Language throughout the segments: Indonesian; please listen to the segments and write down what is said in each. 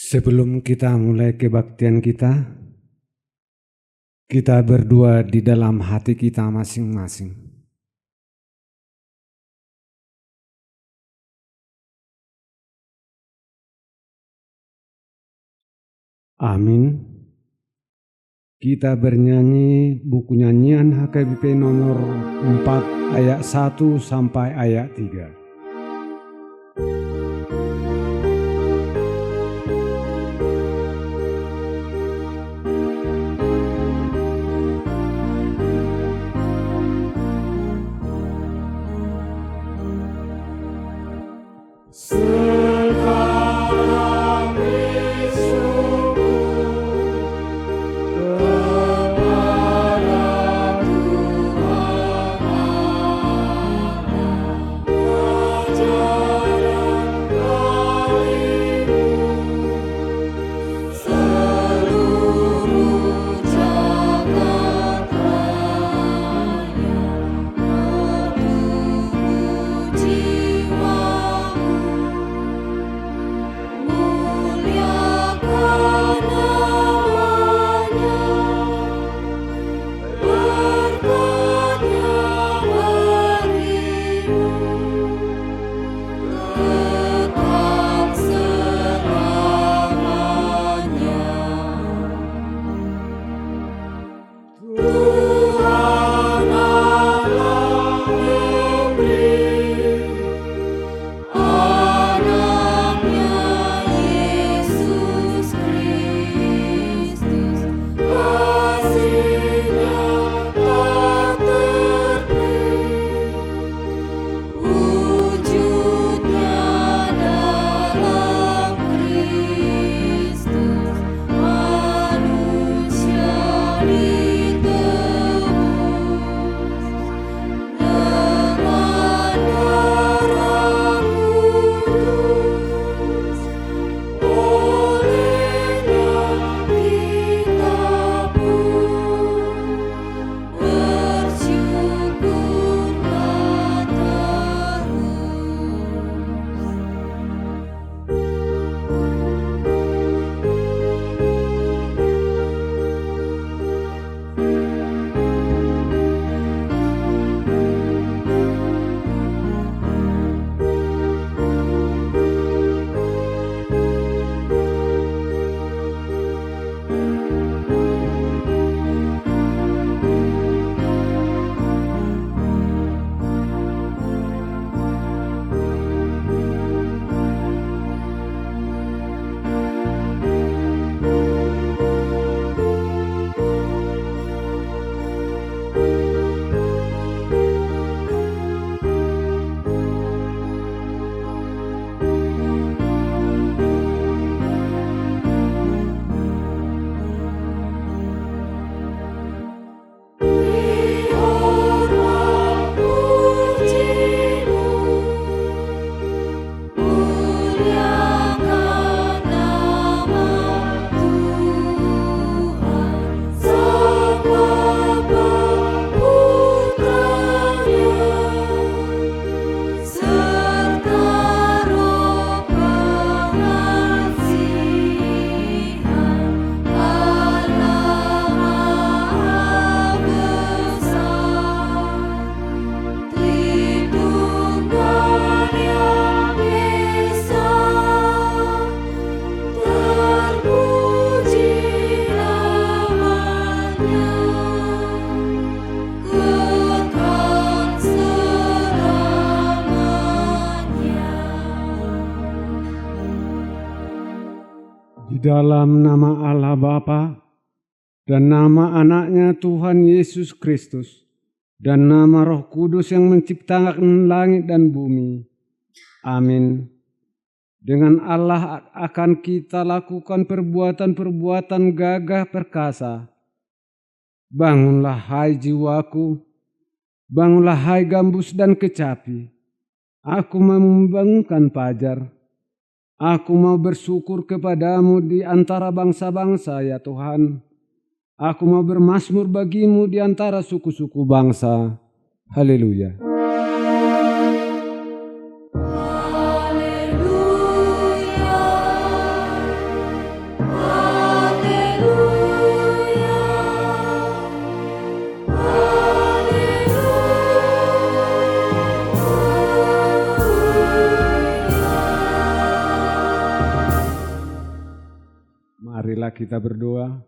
Sebelum kita mulai kebaktian kita berdua di dalam hati kita masing-masing. Amin. Kita bernyanyi buku nyanyian HKBP nomor 4 ayat 1 sampai ayat 3. Di dalam nama Allah Bapa dan nama anaknya Tuhan Yesus Kristus dan nama Roh Kudus yang menciptakan langit dan bumi. Amin. Dengan Allah akan kita lakukan perbuatan-perbuatan gagah perkasa. Bangunlah hai jiwaku, bangunlah hai gambus dan kecapi. Aku membangunkan fajar. Aku mau bersyukur kepadamu di antara bangsa-bangsa ya Tuhan. Aku mau bermazmur bagimu di antara suku-suku bangsa. Haleluya. kita berdoa.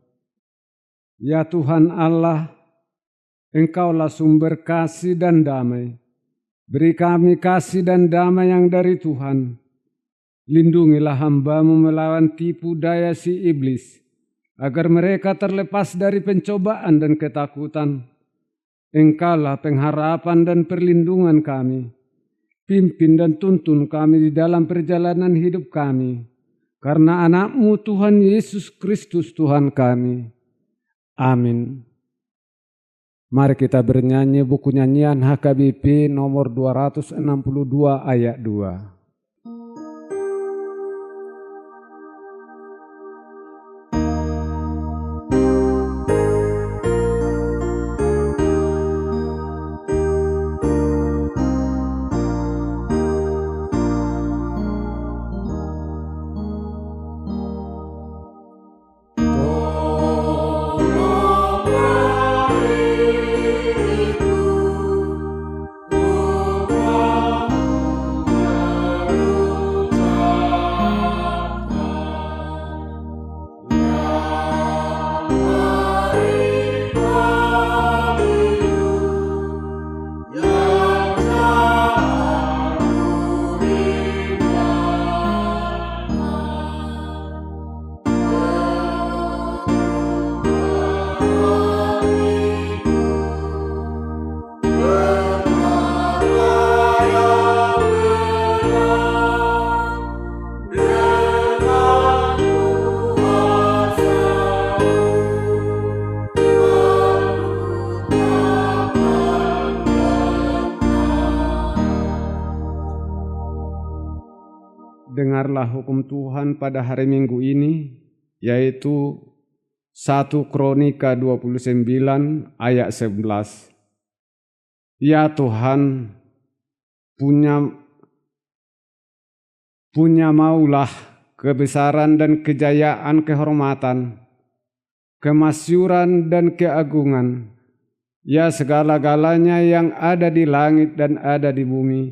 Ya Tuhan Allah, Engkaulah sumber kasih dan damai. Beri kami kasih dan damai yang dari Tuhan. Lindungilah hamba-Mu melawan tipu daya si iblis, agar mereka terlepas dari pencobaan dan ketakutan. Engkaulah pengharapan dan perlindungan kami. Pimpin dan tuntun kami di dalam perjalanan hidup kami. Karena anak-Mu Tuhan Yesus Kristus Tuhan kami. Amin. Mari kita bernyanyi buku nyanyian HKBP nomor 262 ayat 2. Dengarlah hukum Tuhan pada hari Minggu ini, yaitu 1 Kronika 29 ayat 11. Ya Tuhan, punya maulah kebesaran dan kejayaan, kehormatan, kemasyuran dan keagungan, ya segala-galanya yang ada di langit dan ada di bumi.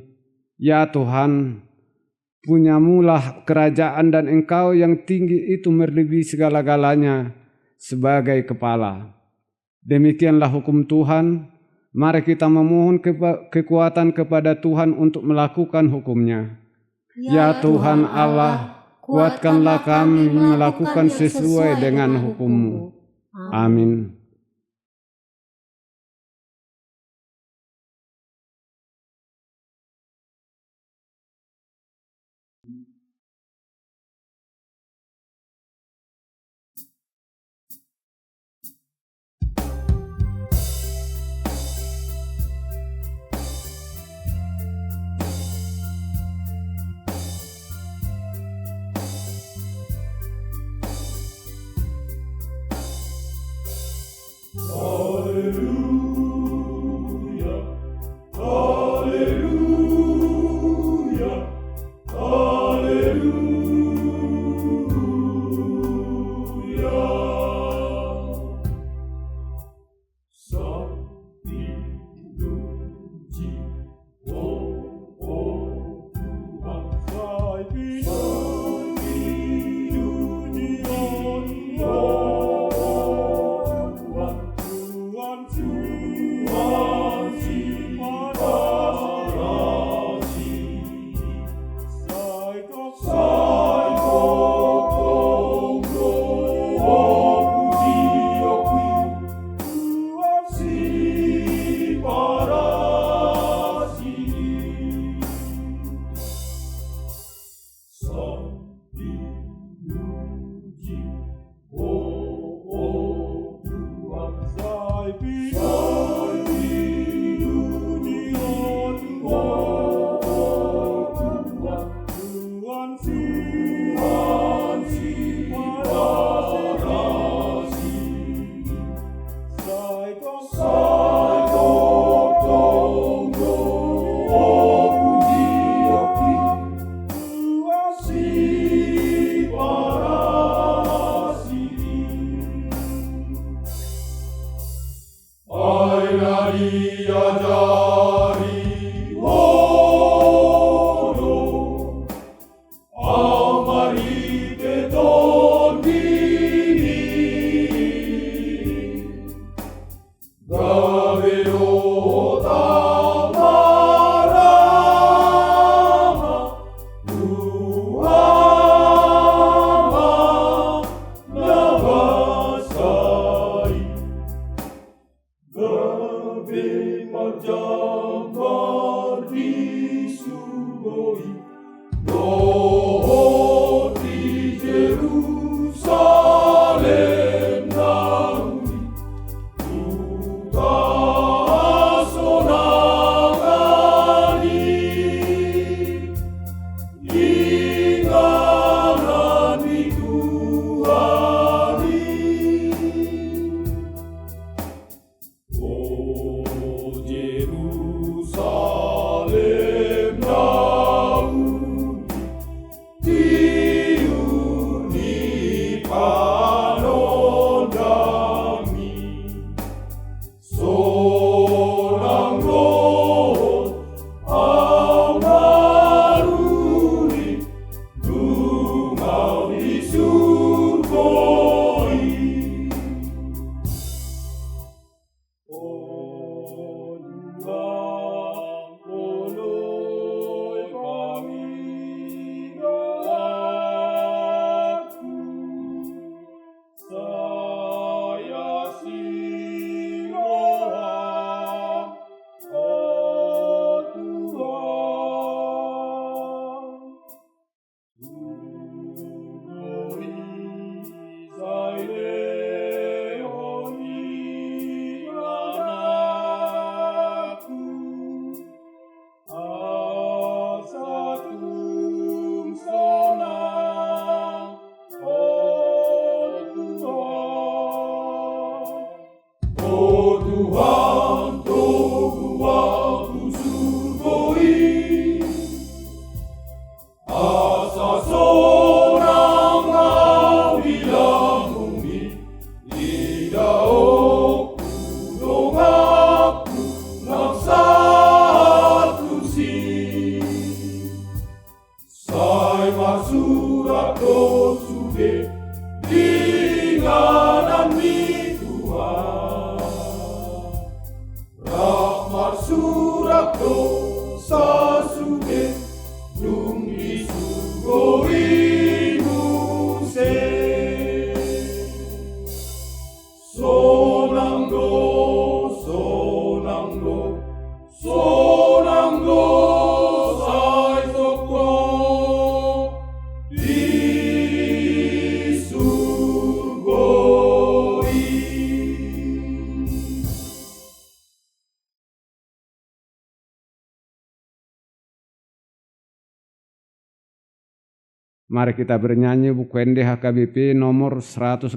Ya Tuhan, punyamulah kerajaan dan Engkau yang tinggi itu melebihi segala-galanya sebagai kepala. Demikianlah hukum Tuhan. Mari kita memohon kekuatan kepada Tuhan untuk melakukan hukumnya. Ya Tuhan Allah, kuatkanlah kami melakukan sesuai dengan hukum-Mu. Amin. Amari te don vini Mari kita bernyanyi buku ND HKBP nomor 182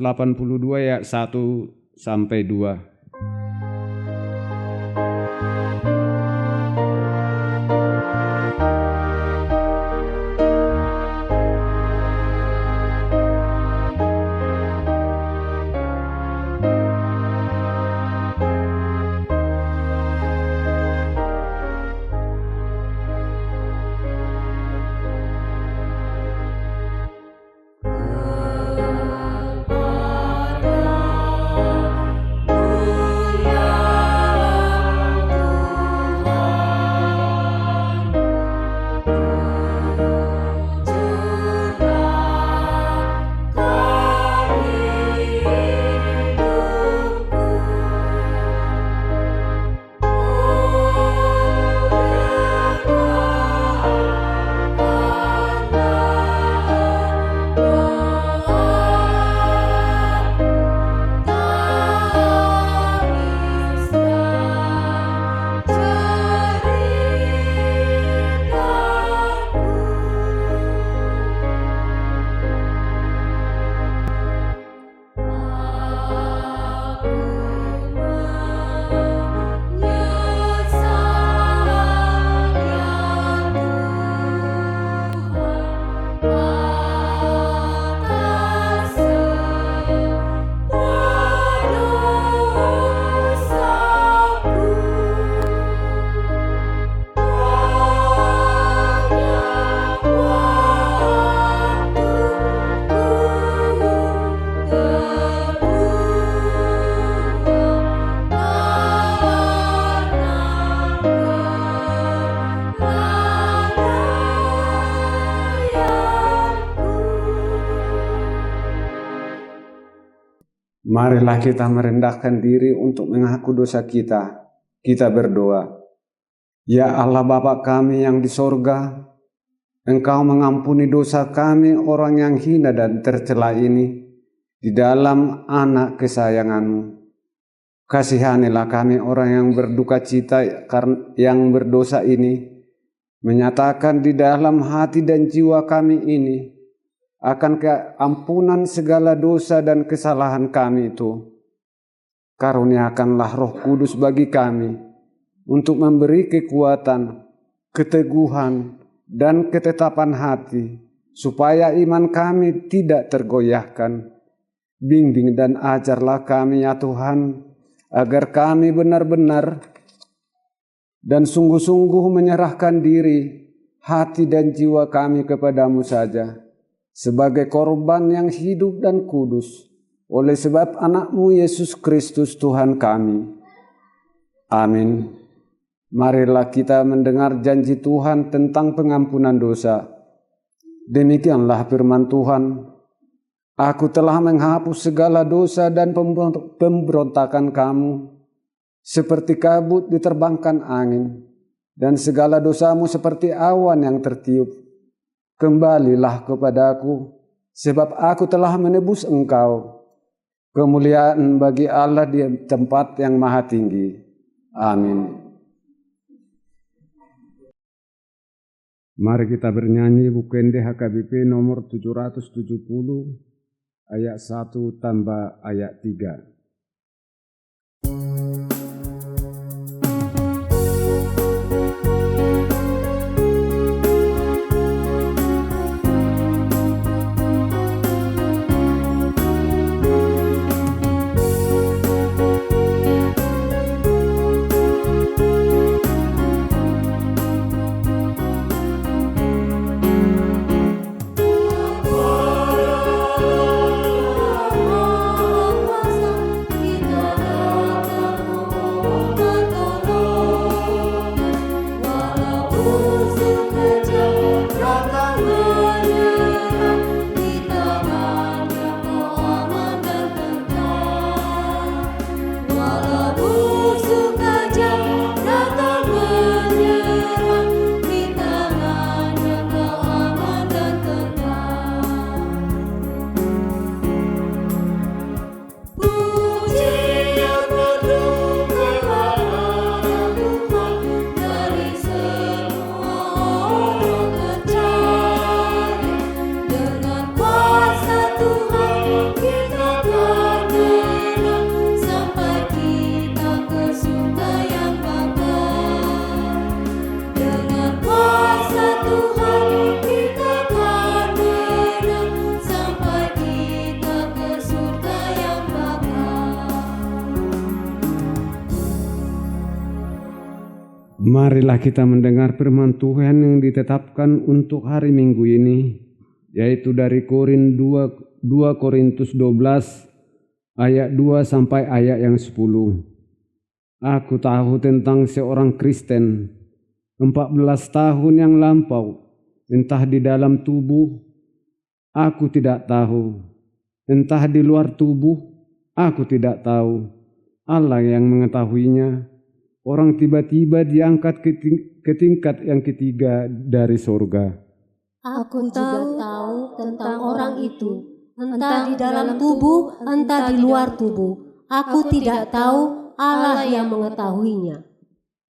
ayat 1 sampai 2. Marilah kita merendahkan diri untuk mengaku dosa kita. Kita berdoa. Ya Allah Bapa kami yang di sorga, Engkau mengampuni dosa kami orang yang hina dan tercela ini di dalam anak kesayangan-Mu. Kasihanilah kami orang yang berduka cita yang berdosa ini, menyatakan di dalam hati dan jiwa kami ini akan keampunan segala dosa dan kesalahan kami itu. Karuniakanlah Roh Kudus bagi kami untuk memberi kekuatan, keteguhan, dan ketetapan hati, supaya iman kami tidak tergoyahkan. Bimbing dan ajarlah kami ya Tuhan, agar kami benar-benar dan sungguh-sungguh menyerahkan diri, hati dan jiwa kami kepadamu saja, sebagai korban yang hidup dan kudus, oleh sebab anak-Mu Yesus Kristus Tuhan kami. Amin. Marilah kita mendengar janji Tuhan tentang pengampunan dosa. Demikianlah firman Tuhan. Aku telah menghapus segala dosa dan pemberontakan kamu, seperti kabut diterbangkan angin, dan segala dosamu seperti awan yang tertiup. Kembalilah kepadaku, sebab aku telah menebus engkau. Kemuliaan bagi Allah di tempat yang maha tinggi. Amin. Mari kita bernyanyi UKND HKBP nomor 770 ayat 1 tambah ayat 3. Marilah kita mendengar firman Tuhan yang ditetapkan untuk hari Minggu ini, yaitu dari 2 Korintus 12 ayat 2 sampai ayat yang 10. Aku tahu tentang seorang Kristen 14 tahun yang lampau, entah di dalam tubuh, aku tidak tahu, entah di luar tubuh, aku tidak tahu. Allah yang mengetahuinya. Orang tiba-tiba diangkat ke tingkat yang ketiga dari surga. Aku juga tahu tentang orang itu, entah di dalam tubuh, entah di luar tubuh. Aku tidak tahu, Allah yang mengetahuinya.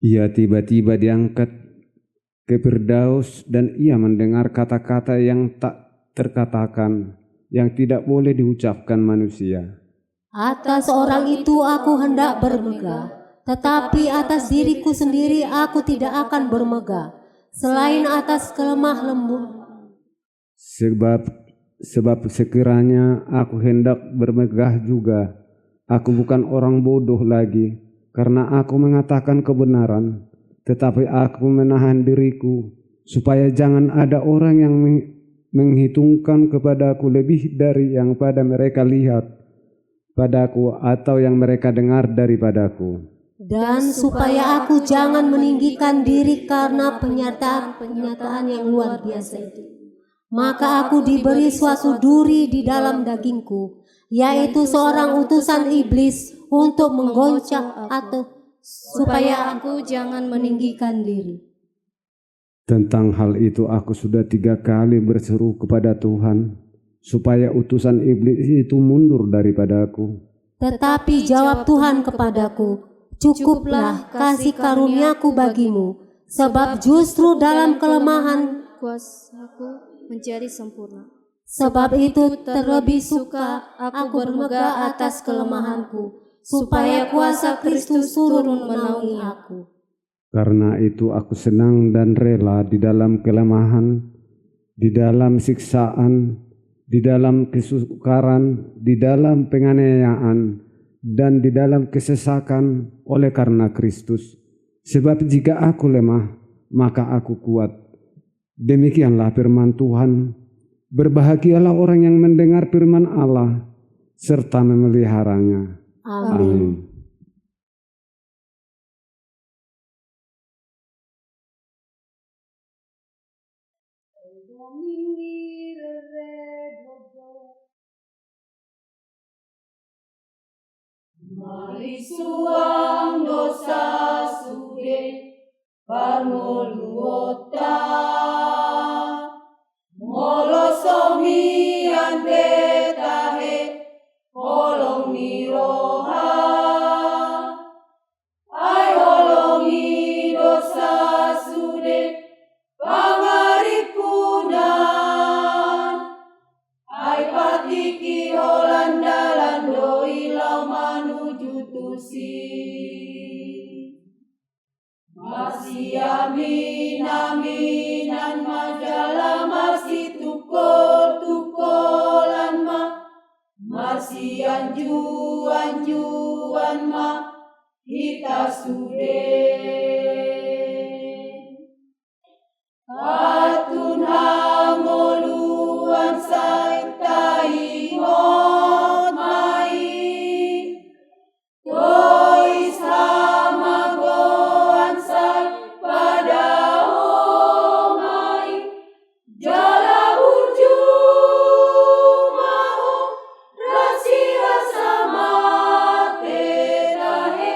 Ia tiba-tiba diangkat ke Firdaus dan ia mendengar kata-kata yang tak terkatakan, yang tidak boleh diucapkan manusia. Atas orang itu aku hendak bermegah. Tetapi atas diriku sendiri aku tidak akan bermegah, selain atas kelemah lembut. Sebab sekiranya aku hendak bermegah juga, aku bukan orang bodoh lagi, karena aku mengatakan kebenaran, tetapi aku menahan diriku, supaya jangan ada orang yang menghitungkan kepadaku lebih dari yang pada mereka lihat padaku atau yang mereka dengar daripadaku. Dan supaya aku jangan meninggikan diri karena pernyataan yang luar biasa itu. Maka aku diberi suatu duri di dalam dagingku, yaitu seorang utusan iblis untuk menggoncang atau supaya aku jangan meninggikan diri. Tentang hal itu aku sudah 3 kali berseru kepada Tuhan supaya utusan iblis itu mundur daripadaku. Tetapi jawab Tuhan kepadaku, cukuplah kasih karuniaku bagimu, sebab justru dalam kelemahan kuasaku menjadi sempurna. Sebab itu terlebih suka aku bermegah atas kelemahanku, supaya kuasa Kristus turun menaungi aku. Karena itu aku senang dan rela di dalam kelemahan, di dalam siksaan, di dalam kesukaran, di dalam penganiayaan, dan di dalam kesesakan oleh karena Kristus. Sebab jika aku lemah, maka aku kuat. Demikianlah firman Tuhan. Berbahagialah orang yang mendengar firman Allah serta memeliharanya. Amin. Mari suang dosa sude parmoluota molosomi ande tahe holongi roha ai holongi dosa sude pangaripunan ai patiki holanda lando ilau manuju tusi masih aminan majalah masih tukolan masih anjuan hita sude atun hangoluan saitai ngot mai tois hamagoan sai pada omai jala ujung mau rahasia sama tetahe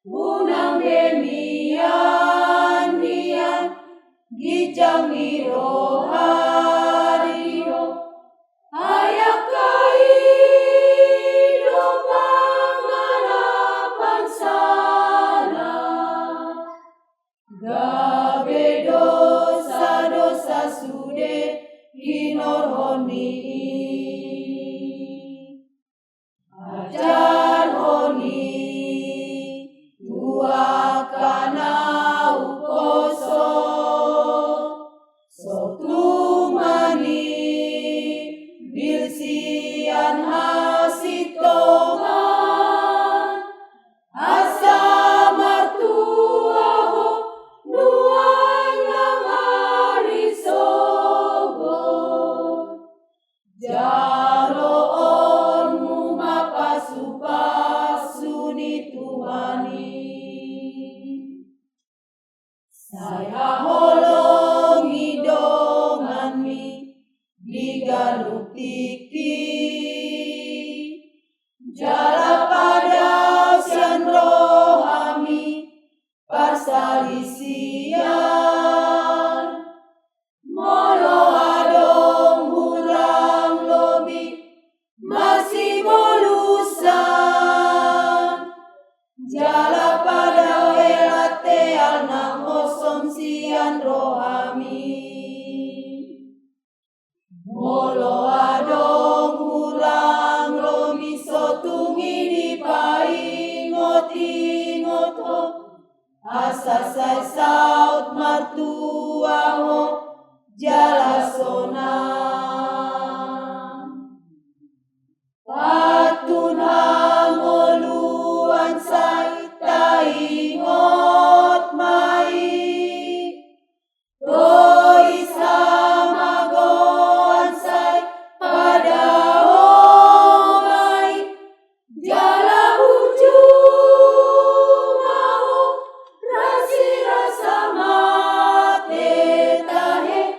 unang demian gijang irohario ayakai do pangalapan sana gabe dosa sude hinorhoni ajar honi tua kana uposo sotumani bilsian hasitongan asa martuaho nuan langari sogo jaroonmu mapasu-pasu ni Tuhani saya holongi donganmi digaluk tiki jala pada sian rohami parsalisian molo adong hurang lobi masih bolusan jala pada welate alnang osom sian rohami molo adong hurang lobi sotungi di paingot-ingot ho asasai saut martua ho jala sonan patun hangoluan sai taingot mai tois hamagoan sai pada omai jala ujung mau rahasia sama tetahe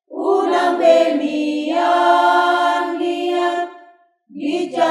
unang bemian gijang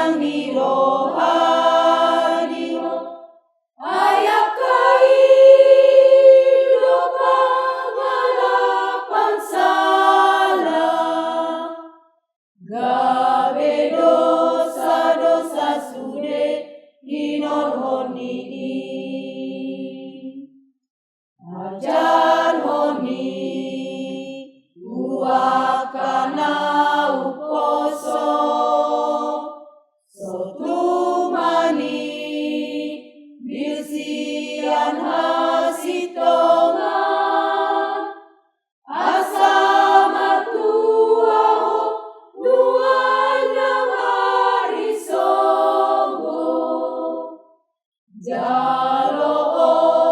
Jaloonmu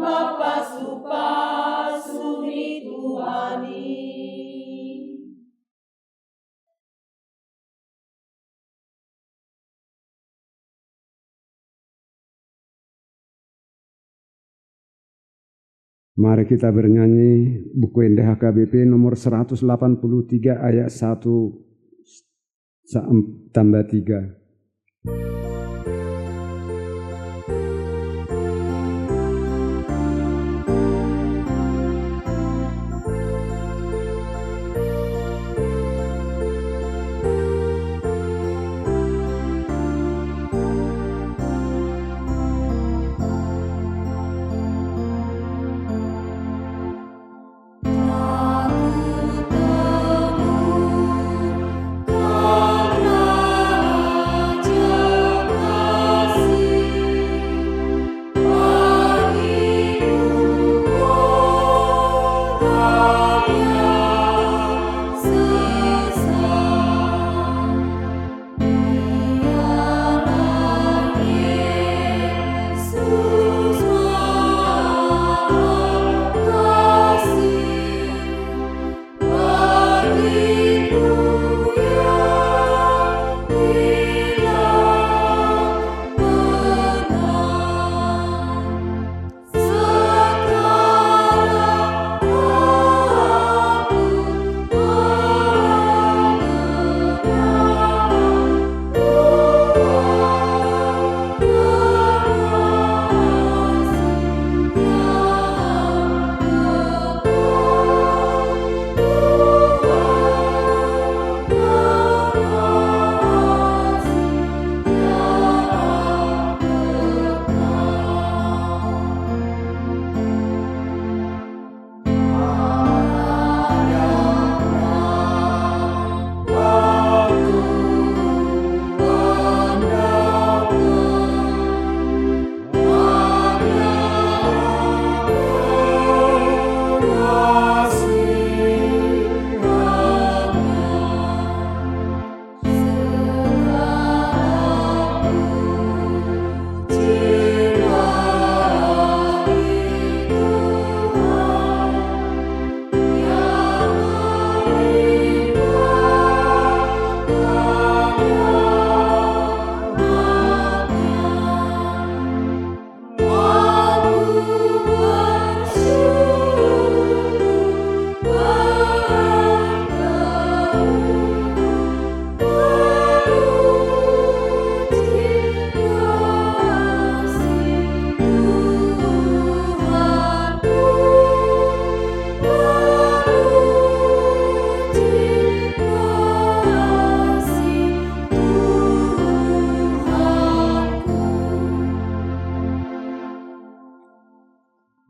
mapasu-pasu ni Tuhani. Mari kita bernyanyi buku NDH KBP nomor 183 ayat 1 tambah 3.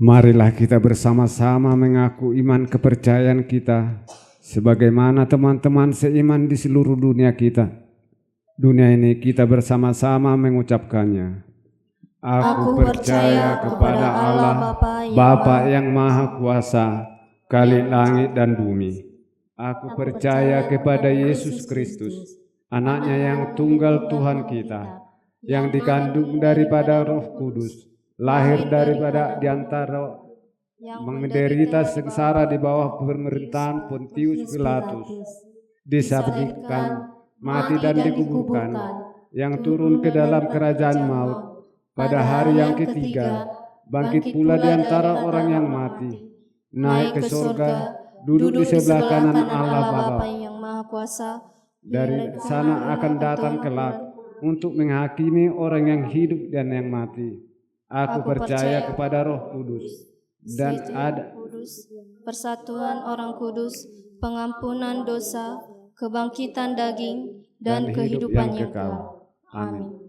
Marilah kita bersama-sama mengaku iman kepercayaan kita sebagaimana teman-teman seiman di seluruh dunia kita. Dunia ini kita bersama-sama mengucapkannya. Aku percaya kepada Allah Bapa yang Maha Kuasa, Khalik langit dan bumi. Aku percaya kepada Yesus Kristus, anaknya yang tunggal Tuhan kita, yang dikandung daripada Roh Kudus, lahir daripada diantara menderita sengsara di bawah pemerintahan Pontius Pilatus, disalibkan, mati dan dikuburkan, yang turun ke dalam kerajaan maut, pada hari yang ketiga, bangkit pula di antara orang yang mati, naik ke surga, duduk di sebelah kanan Allah Bapa yang Maha Kuasa. Dari sana akan datang kelak untuk menghakimi orang yang hidup dan yang mati. Aku percaya kepada Roh Kudus dan ada persatuan orang kudus, pengampunan dosa, kebangkitan daging, dan kehidupan yang kekal. Amin.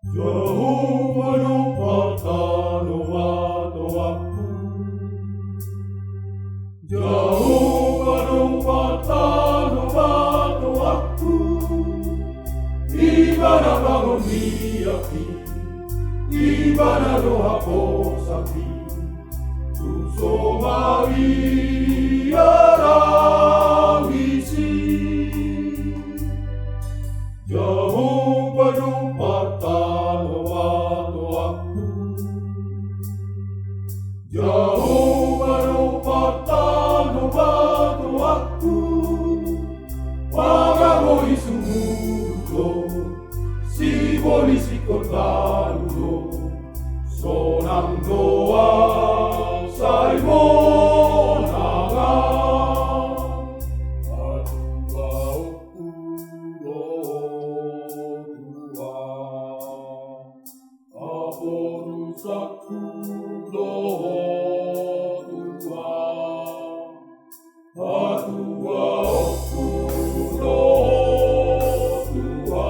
Jehovah pertolongan doaku, Jauh penumpatan obat waktu, ibadah bangun miyaki, ibadah doa posati, Tusomari arangisi. Jauh penumpatan obat waktu, jauh penumpatan obat waktu, pagamo isumulo, si polisi kotalulo, sonang doa saibon angan, aduwa okulo dua,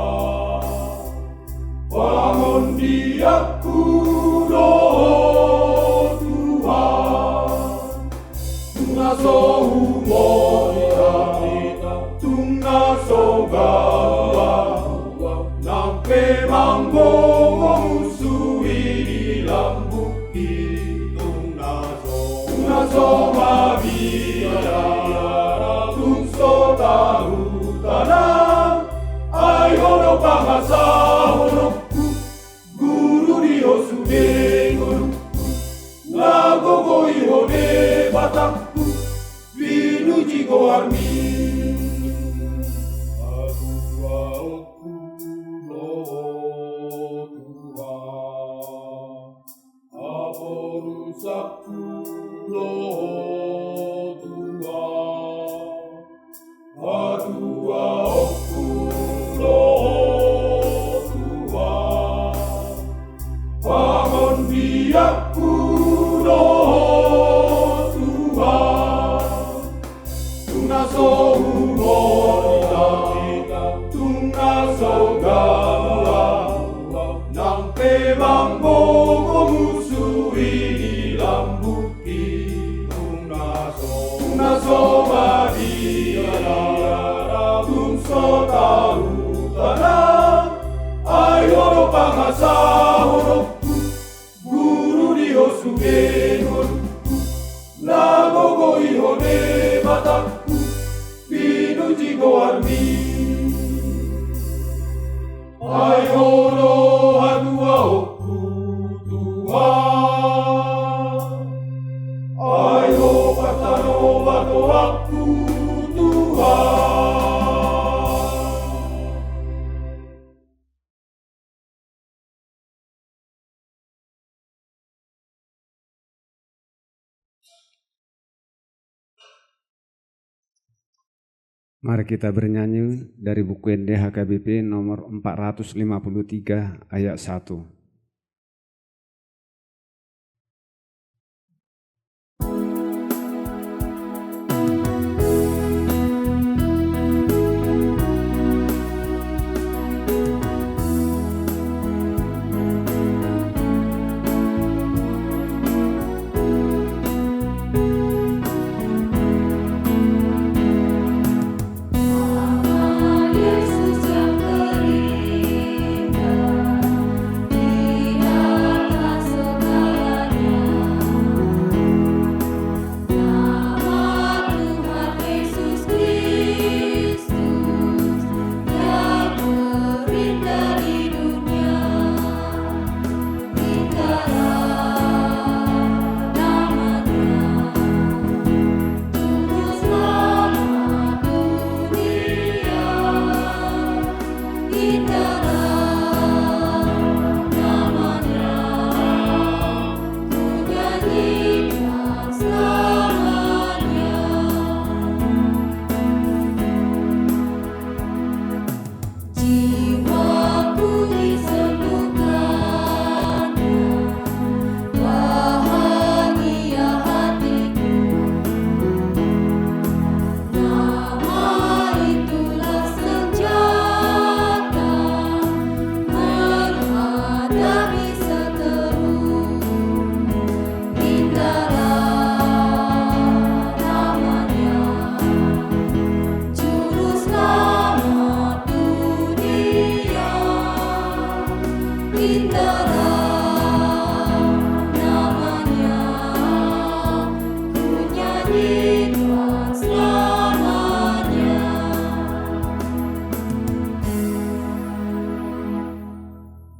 aporusaku doa. Mari kita bernyanyi dari buku ND HKBP nomor 453 ayat 1. Yesus yang terindah.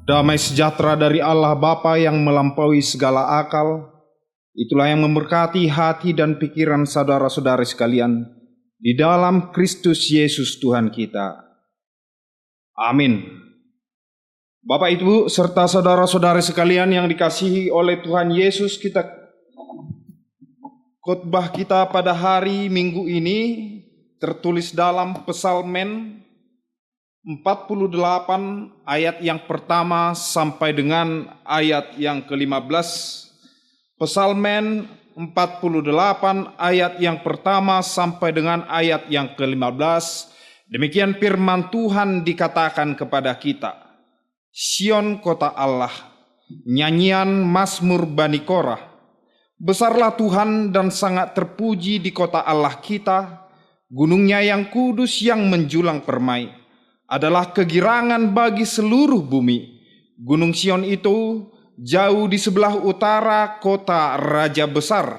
Damai sejahtera dari Allah Bapa yang melampaui segala akal, itulah yang memberkati hati dan pikiran saudara-saudari sekalian di dalam Kristus Yesus Tuhan kita. Amin. Bapak, Ibu, serta saudara-saudari sekalian yang dikasihi oleh Tuhan Yesus, khotbah kita pada hari Minggu ini tertulis dalam Psalmen 48 ayat yang pertama sampai dengan ayat yang ke-15. Psalmen 48 ayat yang pertama sampai dengan ayat yang ke-15. Demikian firman Tuhan dikatakan kepada kita. Sion kota Allah, nyanyian Mazmur Bani Korah. Besarlah Tuhan dan sangat terpuji di kota Allah kita, gunungnya yang kudus yang menjulang permai. Adalah kegirangan bagi seluruh bumi. Gunung Sion itu jauh di sebelah utara kota Raja Besar.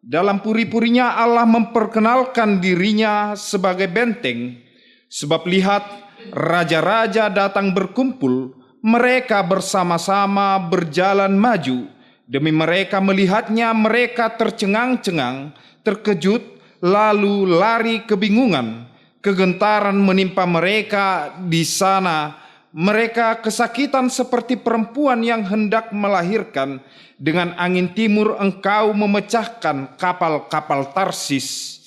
Dalam puri-purinya Allah memperkenalkan dirinya sebagai benteng. Sebab lihat, raja-raja datang berkumpul, mereka bersama-sama berjalan maju. Demi mereka melihatnya, mereka tercengang-cengang, terkejut, lalu lari kebingungan. Kegentaran menimpa mereka di sana. Mereka kesakitan seperti perempuan yang hendak melahirkan. Dengan angin timur engkau memecahkan kapal-kapal Tarsis.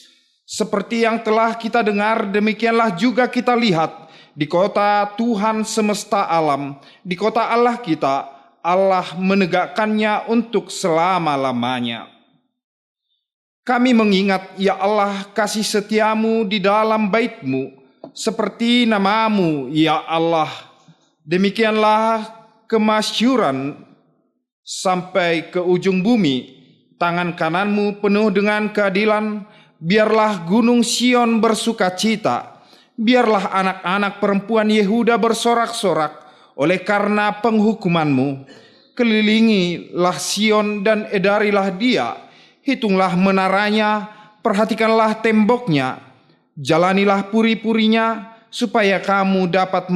Seperti yang telah kita dengar, demikianlah juga kita lihat di kota Tuhan semesta alam, di kota Allah kita. Allah menegakkannya untuk selama-lamanya. Kami mengingat, ya Allah, kasih setiamu di dalam bait-Mu, seperti namamu, ya Allah. Demikianlah kemasyhuran sampai ke ujung bumi. Tangan kananmu penuh dengan keadilan. Biarlah gunung Sion bersukacita. Biarlah anak-anak perempuan Yehuda bersorak-sorak oleh karena penghukumanmu. Kelilingilah Sion dan edarilah dia. Hitunglah menaranya, perhatikanlah temboknya, jalanilah puri-purinya, supaya kamu dapat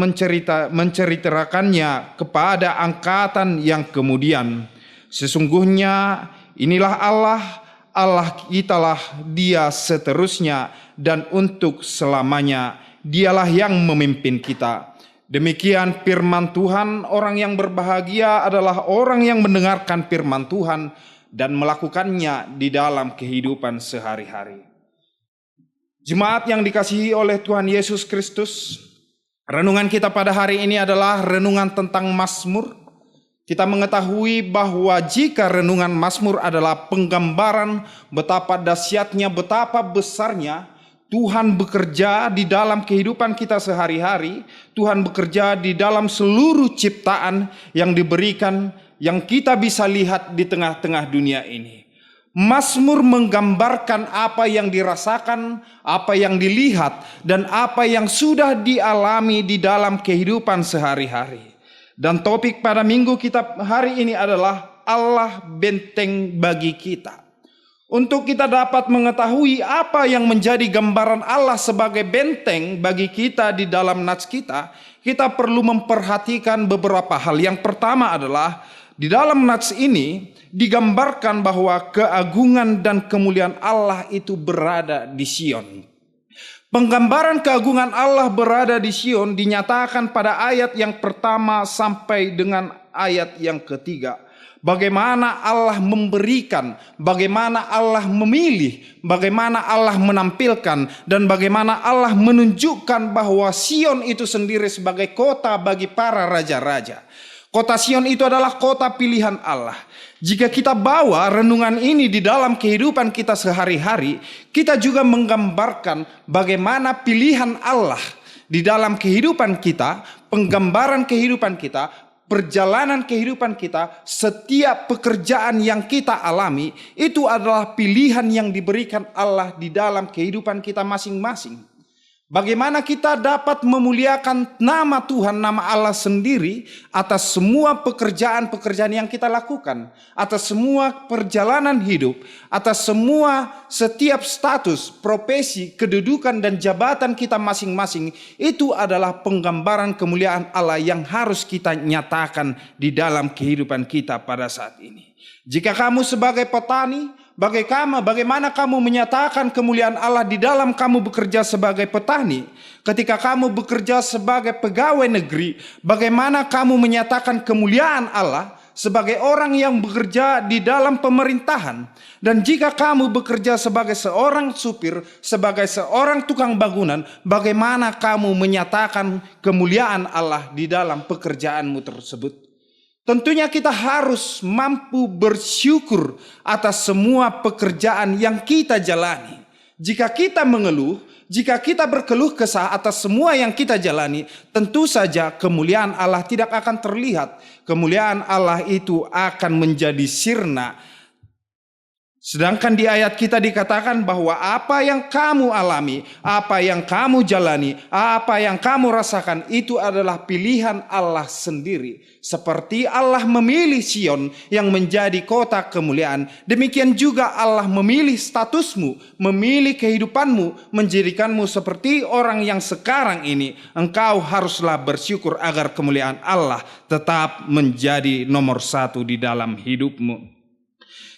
menceritakannya kepada angkatan yang kemudian. Sesungguhnya inilah Allah, Allah kitalah dia seterusnya dan untuk selamanya. Dialah yang memimpin kita. Demikian firman Tuhan. Orang yang berbahagia adalah orang yang mendengarkan firman Tuhan dan melakukannya di dalam kehidupan sehari-hari. Jemaat yang dikasihi oleh Tuhan Yesus Kristus, renungan kita pada hari ini adalah renungan tentang Mazmur. Kita mengetahui bahwa jika renungan Mazmur adalah penggambaran betapa dahsyatnya, betapa besarnya Tuhan bekerja di dalam kehidupan kita sehari-hari, Tuhan bekerja di dalam seluruh ciptaan yang diberikan, yang kita bisa lihat di tengah-tengah dunia ini. Mazmur menggambarkan apa yang dirasakan, apa yang dilihat, dan apa yang sudah dialami di dalam kehidupan sehari-hari. Dan topik pada minggu kita hari ini adalah Allah benteng bagi kita. Untuk kita dapat mengetahui apa yang menjadi gambaran Allah sebagai benteng bagi kita di dalam nats kita, kita perlu memperhatikan beberapa hal. Yang pertama adalah di dalam nats ini digambarkan bahwa keagungan dan kemuliaan Allah itu berada di Sion. Penggambaran keagungan Allah berada di Sion dinyatakan pada ayat yang pertama sampai dengan ayat yang ketiga. Bagaimana Allah memberikan, bagaimana Allah memilih, bagaimana Allah menampilkan, dan bagaimana Allah menunjukkan bahwa Sion itu sendiri sebagai kota bagi para raja-raja. Kota Sion itu adalah kota pilihan Allah. Jika kita bawa renungan ini di dalam kehidupan kita sehari-hari, kita juga menggambarkan bagaimana pilihan Allah di dalam kehidupan kita, penggambaran kehidupan kita, perjalanan kehidupan kita, setiap pekerjaan yang kita alami, itu adalah pilihan yang diberikan Allah di dalam kehidupan kita masing-masing. Bagaimana kita dapat memuliakan nama Tuhan, nama Allah sendiri atas semua pekerjaan-pekerjaan yang kita lakukan, atas semua perjalanan hidup, atas semua setiap status, profesi, kedudukan dan jabatan kita masing-masing. Itu adalah penggambaran kemuliaan Allah yang harus kita nyatakan di dalam kehidupan kita pada saat ini. Jika kamu sebagai petani, bagaimana kamu menyatakan kemuliaan Allah di dalam kamu bekerja sebagai petani? Ketika kamu bekerja sebagai pegawai negeri, bagaimana kamu menyatakan kemuliaan Allah sebagai orang yang bekerja di dalam pemerintahan? Dan jika kamu bekerja sebagai seorang supir, sebagai seorang tukang bangunan, bagaimana kamu menyatakan kemuliaan Allah di dalam pekerjaanmu tersebut? Tentunya kita harus mampu bersyukur atas semua pekerjaan yang kita jalani. Jika kita mengeluh, jika kita berkeluh kesah atas semua yang kita jalani, tentu saja kemuliaan Allah tidak akan terlihat. Kemuliaan Allah itu akan menjadi sirna. Sedangkan di ayat kita dikatakan bahwa apa yang kamu alami, apa yang kamu jalani, apa yang kamu rasakan itu adalah pilihan Allah sendiri. Seperti Allah memilih Sion yang menjadi kota kemuliaan, demikian juga Allah memilih statusmu, memilih kehidupanmu, menjadikanmu seperti orang yang sekarang ini. Engkau haruslah bersyukur agar kemuliaan Allah tetap menjadi nomor satu di dalam hidupmu.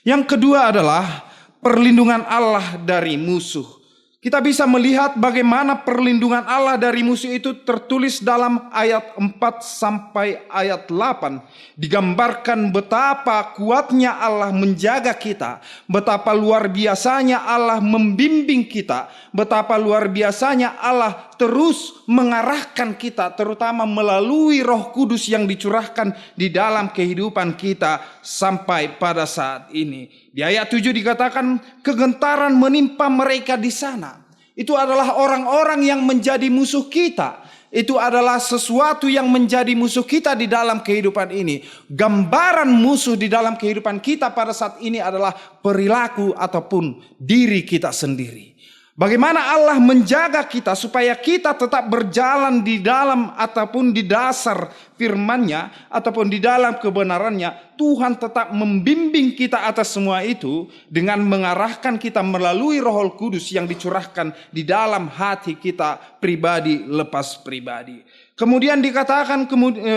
Yang kedua adalah perlindungan Allah dari musuh. Kita bisa melihat bagaimana perlindungan Allah dari musuh itu tertulis dalam ayat 4 sampai ayat 8. Digambarkan betapa kuatnya Allah menjaga kita, betapa luar biasanya Allah membimbing kita, betapa luar biasanya Allah terus mengarahkan kita, terutama melalui Roh Kudus yang dicurahkan di dalam kehidupan kita sampai pada saat ini. Di ayat 7 dikatakan kegentaran menimpa mereka di sana. Itu adalah orang-orang yang menjadi musuh kita. Itu adalah sesuatu yang menjadi musuh kita di dalam kehidupan ini. Gambaran musuh di dalam kehidupan kita pada saat ini adalah perilaku ataupun diri kita sendiri. Bagaimana Allah menjaga kita supaya kita tetap berjalan di dalam ataupun di dasar firman-Nya ataupun di dalam kebenarannya. Tuhan tetap membimbing kita atas semua itu dengan mengarahkan kita melalui Roh Kudus yang dicurahkan di dalam hati kita pribadi lepas pribadi. Kemudian dikatakan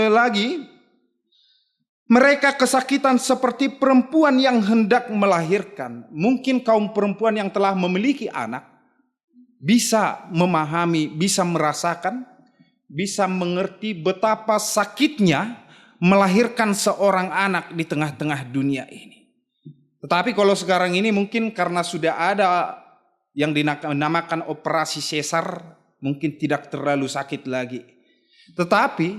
lagi, mereka kesakitan seperti perempuan yang hendak melahirkan. Mungkin kaum perempuan yang telah memiliki anak bisa memahami, bisa merasakan, bisa mengerti betapa sakitnya melahirkan seorang anak di tengah-tengah dunia ini. Tetapi kalau sekarang ini mungkin karena sudah ada yang dinamakan operasi sesar, mungkin tidak terlalu sakit lagi. Tetapi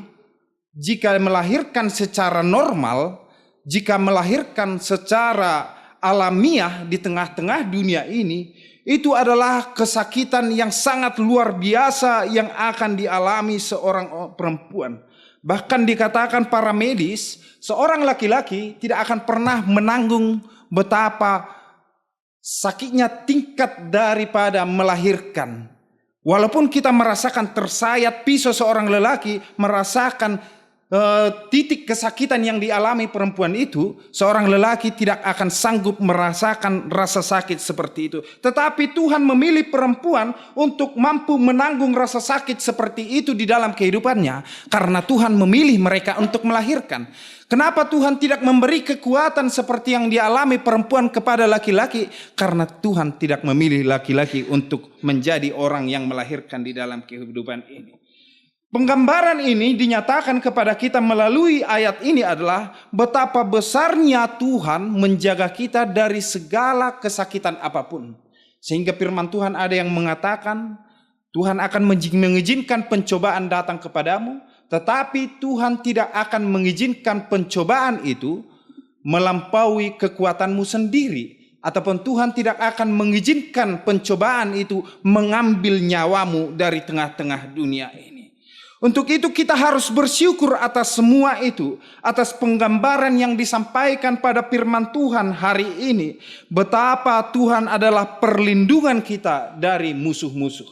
jika melahirkan secara normal, jika melahirkan secara alamiah di tengah-tengah dunia ini, itu adalah kesakitan yang sangat luar biasa yang akan dialami seorang perempuan. Bahkan dikatakan para medis, seorang laki-laki tidak akan pernah menanggung betapa sakitnya tingkat daripada melahirkan. Walaupun kita merasakan tersayat pisau seorang lelaki, merasakan titik kesakitan yang dialami perempuan itu, seorang lelaki tidak akan sanggup merasakan rasa sakit seperti itu. Tetapi Tuhan memilih perempuan untuk mampu menanggung rasa sakit seperti itu di dalam kehidupannya, karena Tuhan memilih mereka untuk melahirkan. Kenapa Tuhan tidak memberi kekuatan seperti yang dialami perempuan kepada laki-laki? Karena Tuhan tidak memilih laki-laki untuk menjadi orang yang melahirkan di dalam kehidupan ini. Penggambaran ini dinyatakan kepada kita melalui ayat ini adalah betapa besarnya Tuhan menjaga kita dari segala kesakitan apapun. Sehingga firman Tuhan ada yang mengatakan Tuhan akan mengizinkan pencobaan datang kepadamu, tetapi Tuhan tidak akan mengizinkan pencobaan itu melampaui kekuatanmu sendiri. Ataupun Tuhan tidak akan mengizinkan pencobaan itu mengambil nyawamu dari tengah-tengah dunia ini. Untuk itu kita harus bersyukur atas semua itu, atas penggambaran yang disampaikan pada firman Tuhan hari ini, betapa Tuhan adalah perlindungan kita dari musuh-musuh.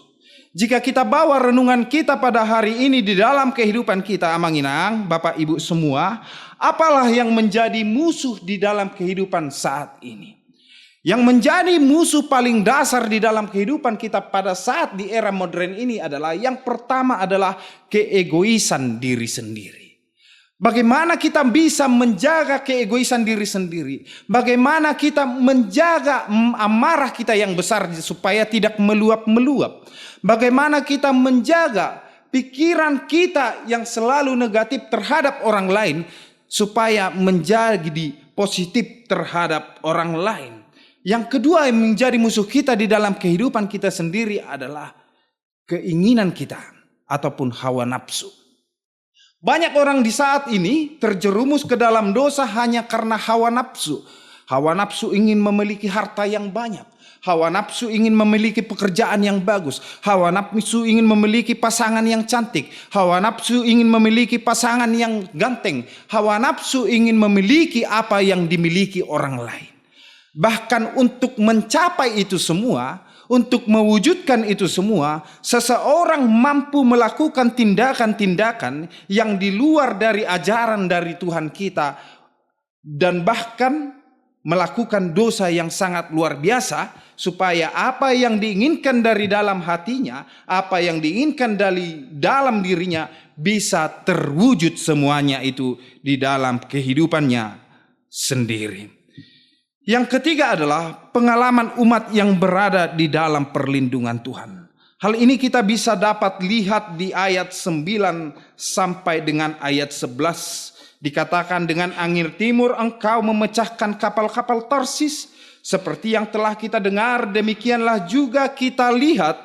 Jika kita bawa renungan kita pada hari ini di dalam kehidupan kita, Amanginang, Bapak Ibu semua, apalah yang menjadi musuh di dalam kehidupan saat ini? Yang menjadi musuh paling dasar di dalam kehidupan kita pada saat di era modern ini adalah, yang pertama adalah keegoisan diri sendiri. Bagaimana kita bisa menjaga keegoisan diri sendiri? Bagaimana kita menjaga amarah kita yang besar supaya tidak meluap-meluap? Bagaimana kita menjaga pikiran kita yang selalu negatif terhadap orang lain supaya menjadi positif terhadap orang lain? Yang kedua yang menjadi musuh kita di dalam kehidupan kita sendiri adalah keinginan kita ataupun hawa nafsu. Banyak orang di saat ini terjerumus ke dalam dosa hanya karena hawa nafsu. Hawa nafsu ingin memiliki harta yang banyak. Hawa nafsu ingin memiliki pekerjaan yang bagus. Hawa nafsu ingin memiliki pasangan yang cantik. Hawa nafsu ingin memiliki pasangan yang ganteng. Hawa nafsu ingin memiliki apa yang dimiliki orang lain. Bahkan untuk mencapai itu semua, untuk mewujudkan itu semua, seseorang mampu melakukan tindakan-tindakan yang di luar dari ajaran dari Tuhan kita, dan bahkan melakukan dosa yang sangat luar biasa, supaya apa yang diinginkan dari dalam hatinya, apa yang diinginkan dari dalam dirinya bisa terwujud semuanya itu di dalam kehidupannya sendiri. Yang ketiga adalah pengalaman umat yang berada di dalam perlindungan Tuhan. Hal ini kita bisa dapat lihat di ayat 9 sampai dengan ayat 11. Dikatakan, dengan angin timur engkau memecahkan kapal-kapal Tarsis. Seperti yang telah kita dengar, demikianlah juga kita lihat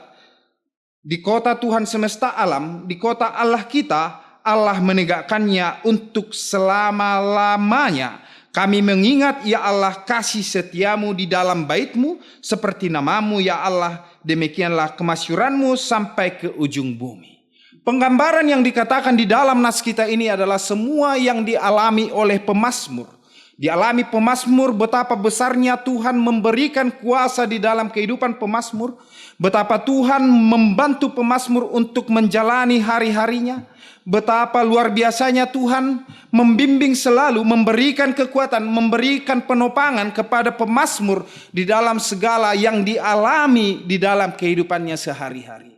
di kota Tuhan semesta alam, di kota Allah kita, Allah menegakkannya untuk selama-lamanya. Kami mengingat ya Allah kasih setiamu di dalam bait-Mu, seperti namamu ya Allah, demikianlah kemasyuran-Mu sampai ke ujung bumi. Penggambaran yang dikatakan di dalam nas kita ini adalah semua yang dialami oleh pemazmur. Dialami pemazmur betapa besarnya Tuhan memberikan kuasa di dalam kehidupan pemazmur. Betapa Tuhan membantu pemazmur untuk menjalani hari-harinya. Betapa luar biasanya Tuhan membimbing selalu, memberikan kekuatan, memberikan penopangan kepada pemazmur di dalam segala yang dialami di dalam kehidupannya sehari-hari.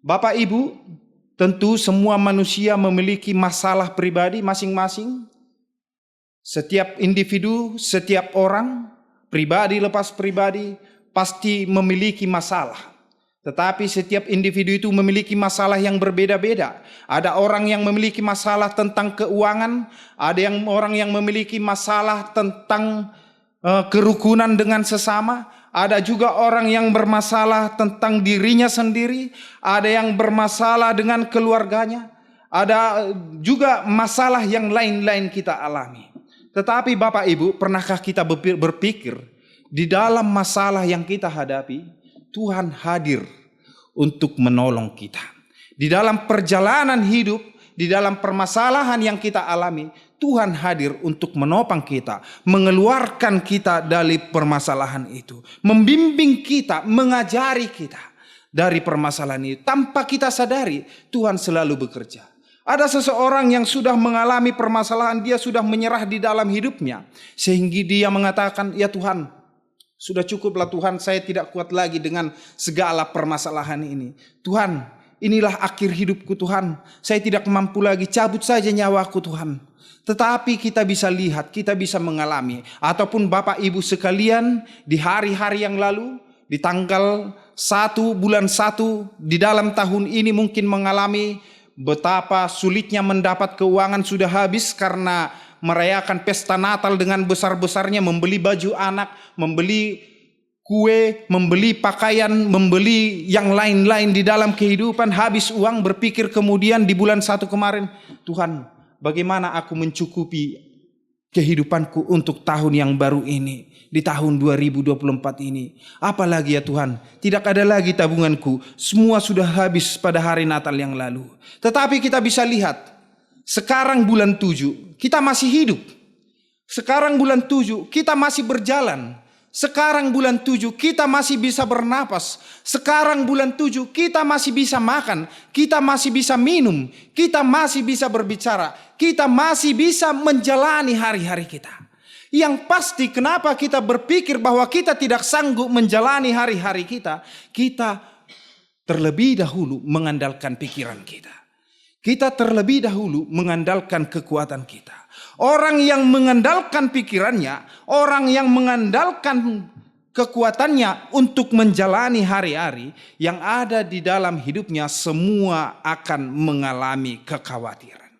Bapak Ibu, tentu semua manusia memiliki masalah pribadi masing-masing. Setiap individu, setiap orang, pribadi lepas pribadi, pasti memiliki masalah. Tetapi setiap individu itu memiliki masalah yang berbeda-beda. Ada orang yang memiliki masalah tentang keuangan, ada orang yang memiliki masalah tentang kerukunan dengan sesama, ada juga orang yang bermasalah tentang dirinya sendiri, ada yang bermasalah dengan keluarganya, ada juga masalah yang lain-lain kita alami. Tetapi Bapak Ibu, pernahkah kita berpikir di dalam masalah yang kita hadapi, Tuhan hadir untuk menolong kita. Di dalam perjalanan hidup, di dalam permasalahan yang kita alami, Tuhan hadir untuk menopang kita, mengeluarkan kita dari permasalahan itu, membimbing kita, mengajari kita dari permasalahan itu. Tanpa kita sadari, Tuhan selalu bekerja. Ada seseorang yang sudah mengalami permasalahan, dia sudah menyerah di dalam hidupnya, sehingga dia mengatakan, ya Tuhan, sudah cukuplah Tuhan, saya tidak kuat lagi dengan segala permasalahan ini. Tuhan, inilah akhir hidupku Tuhan. Saya tidak mampu lagi, cabut saja nyawaku Tuhan. Tetapi kita bisa lihat, kita bisa mengalami. Ataupun Bapak Ibu sekalian, di hari-hari yang lalu, di tanggal 1 bulan 1 di dalam tahun ini mungkin mengalami betapa sulitnya mendapat keuangan sudah habis karena merayakan pesta Natal dengan besar-besarnya, membeli baju anak, membeli kue, membeli pakaian, membeli yang lain-lain di dalam kehidupan, habis uang, berpikir kemudian di bulan 1 kemarin, Tuhan, bagaimana aku mencukupi kehidupanku untuk tahun yang baru ini, di tahun 2024 ini. Apalagi ya Tuhan, tidak ada lagi tabunganku, semua sudah habis pada hari Natal yang lalu. Tetapi kita bisa lihat, sekarang bulan 7, kita masih hidup. Sekarang bulan 7, kita masih berjalan. Sekarang bulan 7 kita masih bisa bernapas. Sekarang bulan 7 kita masih bisa makan. Kita masih bisa minum. Kita masih bisa berbicara. Kita masih bisa menjalani hari-hari kita. Yang pasti kenapa kita berpikir bahwa kita tidak sanggup menjalani hari-hari kita. Kita terlebih dahulu mengandalkan pikiran kita. Kita terlebih dahulu mengandalkan kekuatan kita. Orang yang mengandalkan pikirannya, orang yang mengandalkan kekuatannya untuk menjalani hari-hari yang ada di dalam hidupnya, semua akan mengalami kekhawatiran.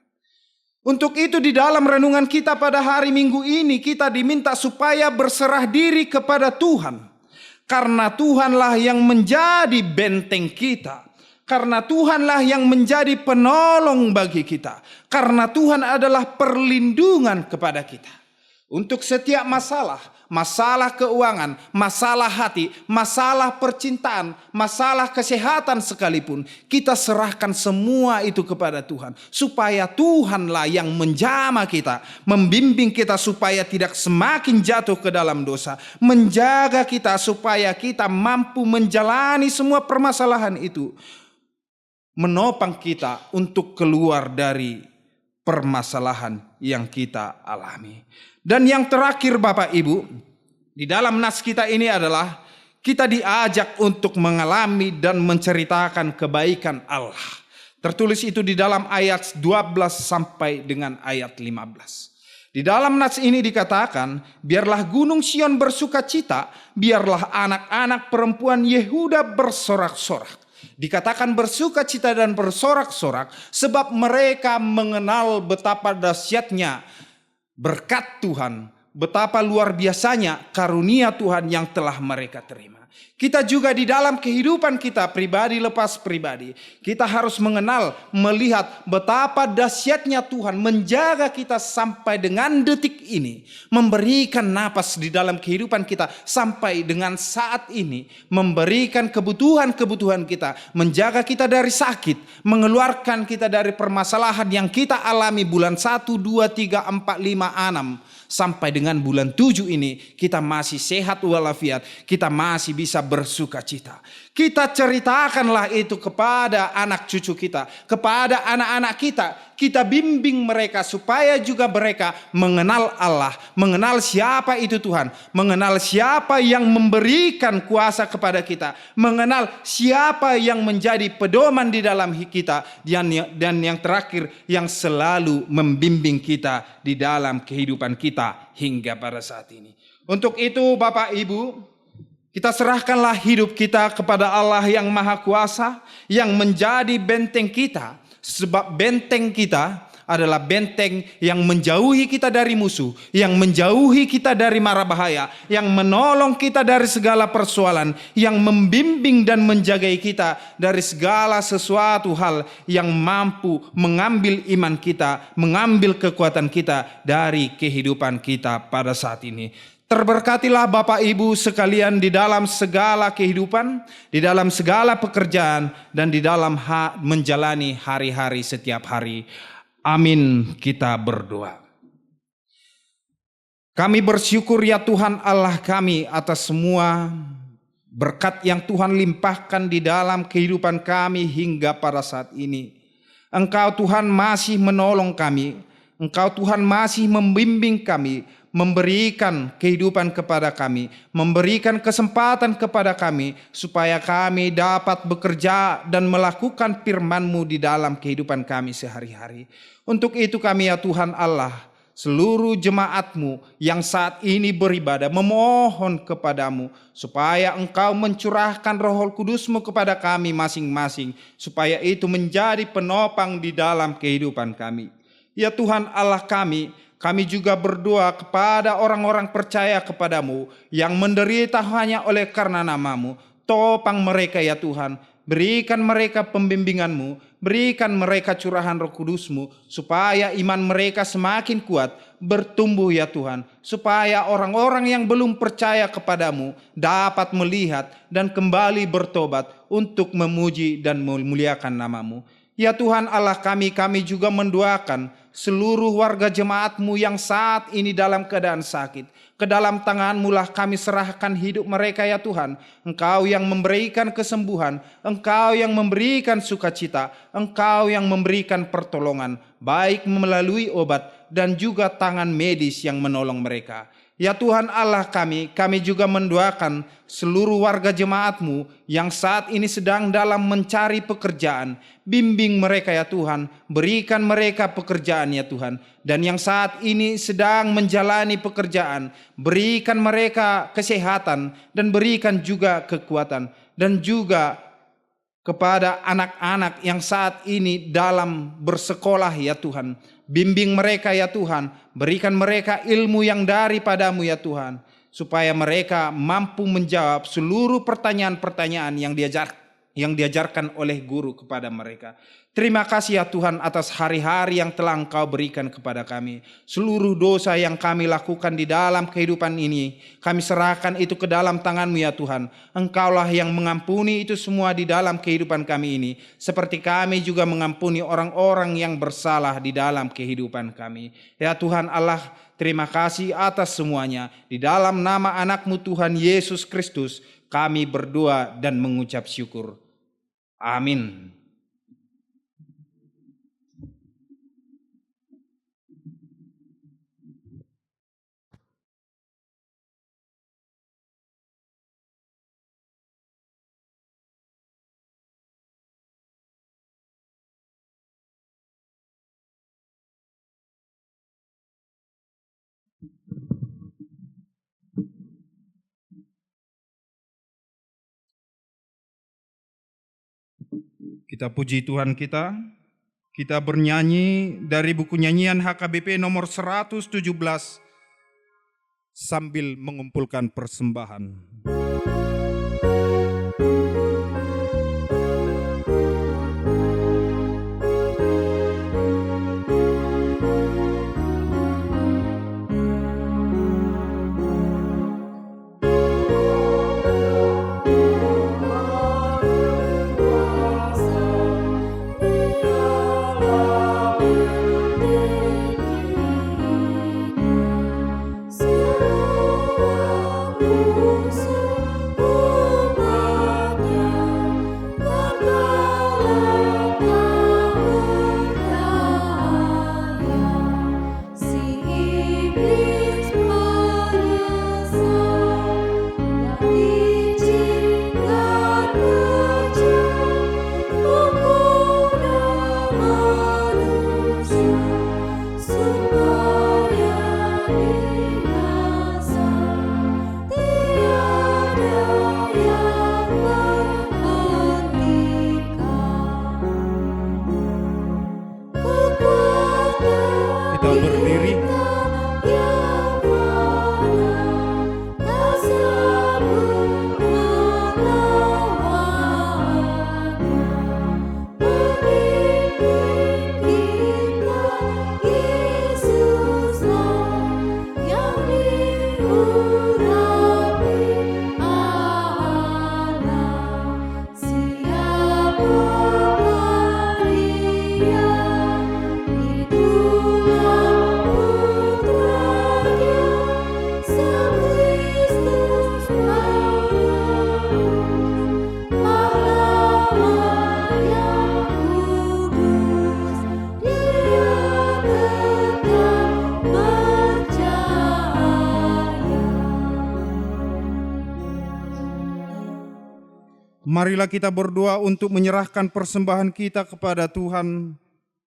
Untuk itu di dalam renungan kita pada hari Minggu ini kita diminta supaya berserah diri kepada Tuhan. Karena Tuhanlah yang menjadi benteng kita. Karena Tuhanlah yang menjadi penolong bagi kita. Karena Tuhan adalah perlindungan kepada kita. Untuk setiap masalah, masalah keuangan, masalah hati, masalah percintaan, masalah kesehatan sekalipun, kita serahkan semua itu kepada Tuhan. Supaya Tuhanlah yang menjamah kita, membimbing kita supaya tidak semakin jatuh ke dalam dosa. Menjaga kita supaya kita mampu menjalani semua permasalahan itu. Menopang kita untuk keluar dari permasalahan yang kita alami. Dan yang terakhir Bapak Ibu, di dalam nas kita ini adalah kita diajak untuk mengalami dan menceritakan kebaikan Allah. Tertulis itu di dalam ayat 12 sampai dengan ayat 15. Di dalam nas ini dikatakan, biarlah gunung Sion bersukacita, biarlah anak-anak perempuan Yehuda bersorak-sorak. Dikatakan bersukacita dan bersorak-sorak sebab mereka mengenal betapa dahsyatnya berkat Tuhan, betapa luar biasanya karunia Tuhan yang telah mereka terima. Kita juga di dalam kehidupan kita pribadi lepas pribadi, kita harus mengenal, melihat betapa dahsyatnya Tuhan menjaga kita sampai dengan detik ini, memberikan napas di dalam kehidupan kita sampai dengan saat ini, memberikan kebutuhan-kebutuhan kita, menjaga kita dari sakit, mengeluarkan kita dari permasalahan yang kita alami bulan 1, 2, 3, 4, 5, 6. Sampai dengan bulan 7 ini kita masih sehat walafiat, kita masih bisa bersuka cita. Kita ceritakanlah itu kepada anak cucu kita, kepada anak-anak kita. Kita bimbing mereka supaya juga mereka mengenal Allah, mengenal siapa itu Tuhan, mengenal siapa yang memberikan kuasa kepada kita, mengenal siapa yang menjadi pedoman di dalam kita, dan yang terakhir yang selalu membimbing kita di dalam kehidupan kita hingga pada saat ini. Untuk itu Bapak Ibu, kita serahkanlah hidup kita kepada Allah yang Maha Kuasa, yang menjadi benteng kita. Sebab benteng kita adalah benteng yang menjauhi kita dari musuh, yang menjauhi kita dari mara bahaya, yang menolong kita dari segala persoalan, yang membimbing dan menjagai kita dari segala sesuatu hal yang mampu mengambil iman kita, mengambil kekuatan kita dari kehidupan kita pada saat ini. Terberkatilah Bapak Ibu sekalian di dalam segala kehidupan, di dalam segala pekerjaan, dan di dalam menjalani hari-hari setiap hari. Amin, kita berdoa. Kami bersyukur ya Tuhan Allah kami atas semua berkat yang Tuhan limpahkan di dalam kehidupan kami hingga pada saat ini. Engkau Tuhan masih menolong kami, Engkau Tuhan masih membimbing kami, memberikan kehidupan kepada kami, memberikan kesempatan kepada kami supaya kami dapat bekerja dan melakukan firman-Mu di dalam kehidupan kami sehari-hari. Untuk itu kami ya Tuhan Allah, seluruh jemaat-Mu yang saat ini beribadah memohon kepadamu supaya Engkau mencurahkan Roh Kudus-Mu kepada kami masing-masing, supaya itu menjadi penopang di dalam kehidupan kami. Ya Tuhan Allah kami juga berdoa kepada orang-orang percaya kepadamu yang menderita hanya oleh karena nama-Mu. Topang mereka ya Tuhan, berikan mereka pembimbingan-Mu, berikan mereka curahan Roh Kudus-Mu, supaya iman mereka semakin kuat, bertumbuh ya Tuhan, supaya orang-orang yang belum percaya kepadamu dapat melihat dan kembali bertobat untuk memuji dan memuliakan nama-Mu. Ya Tuhan Allah kami juga mendoakan seluruh warga jemaat-Mu yang saat ini dalam keadaan sakit. Ke dalam tangan-Mu lah kami serahkan hidup mereka ya Tuhan. Engkau yang memberikan kesembuhan, Engkau yang memberikan sukacita, Engkau yang memberikan pertolongan, baik melalui obat dan juga tangan medis yang menolong mereka. Ya Tuhan Allah kami juga mendoakan seluruh warga jemaat-Mu yang saat ini sedang dalam mencari pekerjaan. Bimbing mereka ya Tuhan, berikan mereka pekerjaan ya Tuhan. Dan yang saat ini sedang menjalani pekerjaan, berikan mereka kesehatan dan berikan juga kekuatan. Dan juga kepada anak-anak yang saat ini dalam bersekolah ya Tuhan. Bimbing mereka ya Tuhan, berikan mereka ilmu yang daripada-Mu ya Tuhan, supaya mereka mampu menjawab seluruh pertanyaan-pertanyaan yang diajarkan oleh guru kepada mereka. Terima kasih ya Tuhan atas hari-hari yang telah Engkau berikan kepada kami. Seluruh dosa yang kami lakukan di dalam kehidupan ini, kami serahkan itu ke dalam tangan-Mu ya Tuhan. Engkaulah yang mengampuni itu semua di dalam kehidupan kami ini. Seperti kami juga mengampuni orang-orang yang bersalah di dalam kehidupan kami. Ya Tuhan Allah, terima kasih atas semuanya. Di dalam nama anak-Mu Tuhan Yesus Kristus, kami berdoa dan mengucap syukur. Amin. Kita puji Tuhan kita. Kita bernyanyi dari buku nyanyian HKBP nomor 117 sambil mengumpulkan persembahan. Marilah kita berdoa untuk menyerahkan persembahan kita kepada Tuhan.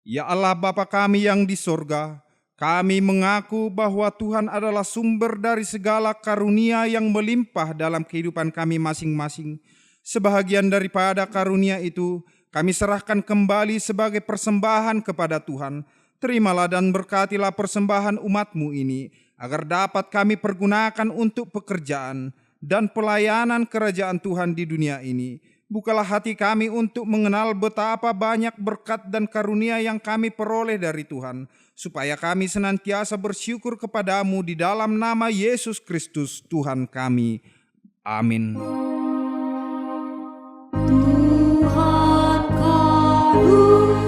Ya Allah Bapa kami yang di sorga, kami mengaku bahwa Tuhan adalah sumber dari segala karunia yang melimpah dalam kehidupan kami masing-masing. Sebahagian daripada karunia itu kami serahkan kembali sebagai persembahan kepada Tuhan. Terimalah dan berkatilah persembahan umat-Mu ini, agar dapat kami pergunakan untuk pekerjaan dan pelayanan kerajaan Tuhan di dunia ini. Bukalah hati kami untuk mengenal betapa banyak berkat dan karunia yang kami peroleh dari Tuhan, supaya kami senantiasa bersyukur kepada-Mu di dalam nama Yesus Kristus Tuhan kami. Amin. Tuhan kami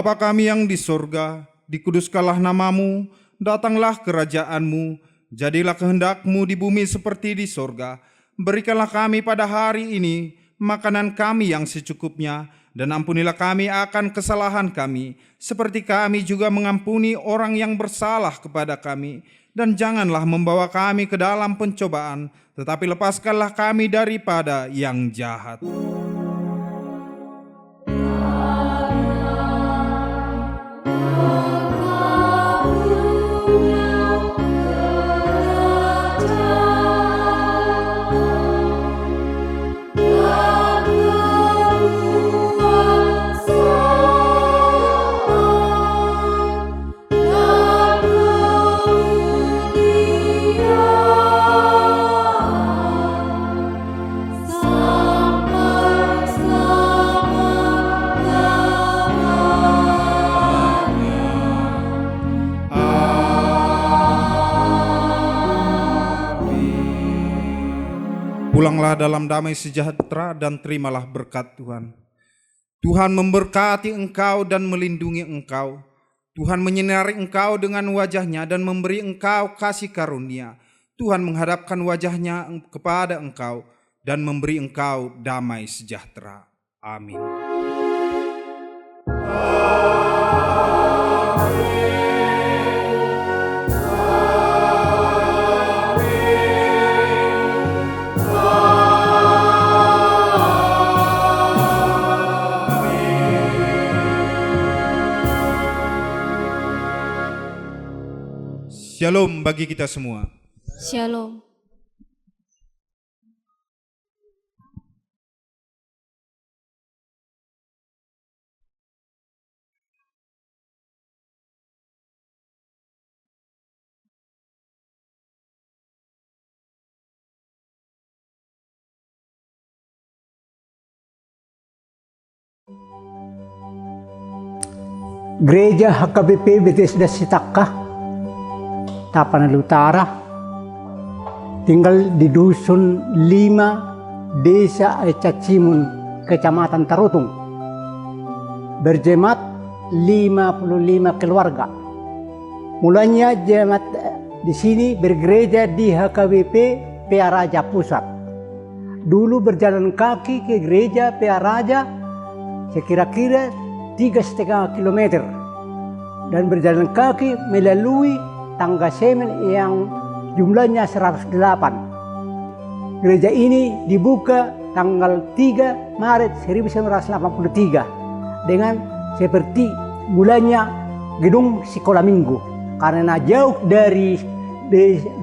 Bapa kami yang di sorga, dikuduskanlah namamu, datanglah kerajaan-Mu, jadilah kehendak-Mu di bumi seperti di sorga. Berikanlah kami pada hari ini makanan kami yang secukupnya, dan ampunilah kami akan kesalahan kami, seperti kami juga mengampuni orang yang bersalah kepada kami. Dan janganlah membawa kami ke dalam pencobaan, tetapi lepaskanlah kami daripada yang jahat. Pulanglah dalam damai sejahtera dan terimalah berkat Tuhan. Tuhan memberkati engkau dan melindungi engkau. Tuhan menyinari engkau dengan wajah-Nya dan memberi engkau kasih karunia. Tuhan menghadapkan wajah-Nya kepada engkau dan memberi engkau damai sejahtera. Amin. Shalom bagi kita semua. Shalom. Gereja HKBP Bethesda Sitaka, Tapanuli Utara, tinggal di Dusun 5, Desa Cacimun, Kecamatan Tarutung. Berjemaat 55 keluarga. Mulanya jemaat di sini bergereja di HKBP PA Raja Pusat. Dulu berjalan kaki ke gereja PA Raja sekira-kira 3,5 kilometer. Dan berjalan kaki melalui tangga semen yang jumlahnya 108. Gereja ini dibuka tanggal 3 Maret 1983 dengan seperti mulanya gedung sekolah minggu. Karena jauh dari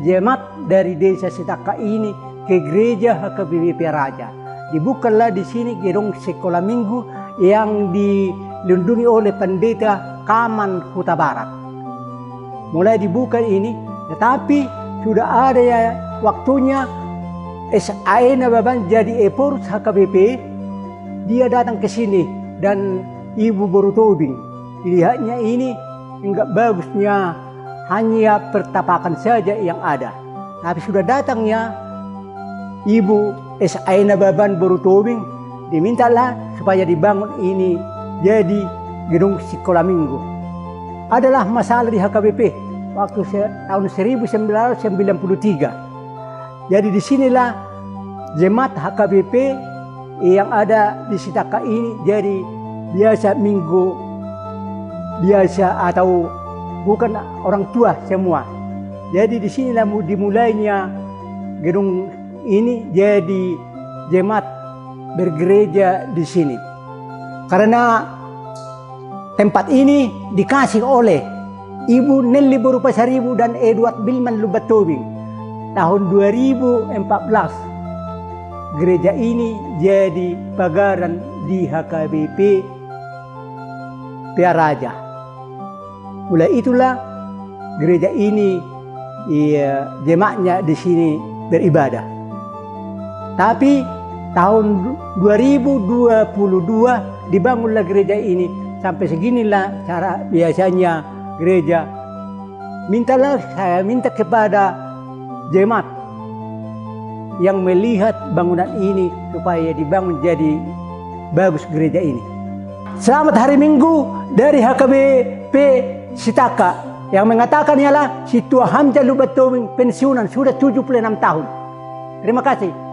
jemaat dari desa Sitaka ini ke gereja HKBP Raja. Dibukalah di sini gedung sekolah minggu yang dilindungi oleh pendeta Kaman Huta Barat. Mulai dibuka ini, tetapi sudah ada ya waktunya SAE Nababan jadi epurus HKBP. Dia datang ke sini dan Ibu Borutobing. Dilihatnya ini enggak bagusnya, hanya pertapakan saja yang ada. Tapi sudah datangnya Ibu SAE Nababan Borutobing, dimintalah supaya dibangun ini jadi gedung sekolah minggu. Adalah masalah di HKBP waktu tahun 1993. Jadi disinilah jemaat HKBP yang ada di Sitaka ini jadi biasa minggu biasa atau bukan orang tua semua. Jadi disinilah dimulainya gedung ini jadi jemaat bergereja di sini. Karena tempat ini dikasih oleh Ibu Nelly Borupasaribu dan Edward Bilman Lubatobing tahun 2014. Gereja ini jadi pagaran di HKBP PA Raja. Mulai itulah gereja ini jemaatnya di sini beribadah. Tapi tahun 2022 dibangunlah gereja ini. Sampai seginilah cara biasanya gereja. Saya minta kepada jemaat yang melihat bangunan ini supaya dibangun jadi bagus gereja ini. Selamat hari Minggu dari HKBP Sitaka yang mengatakan ialah si Tua Hamzah Lubatowing pensiunan sudah 76 tahun. Terima kasih.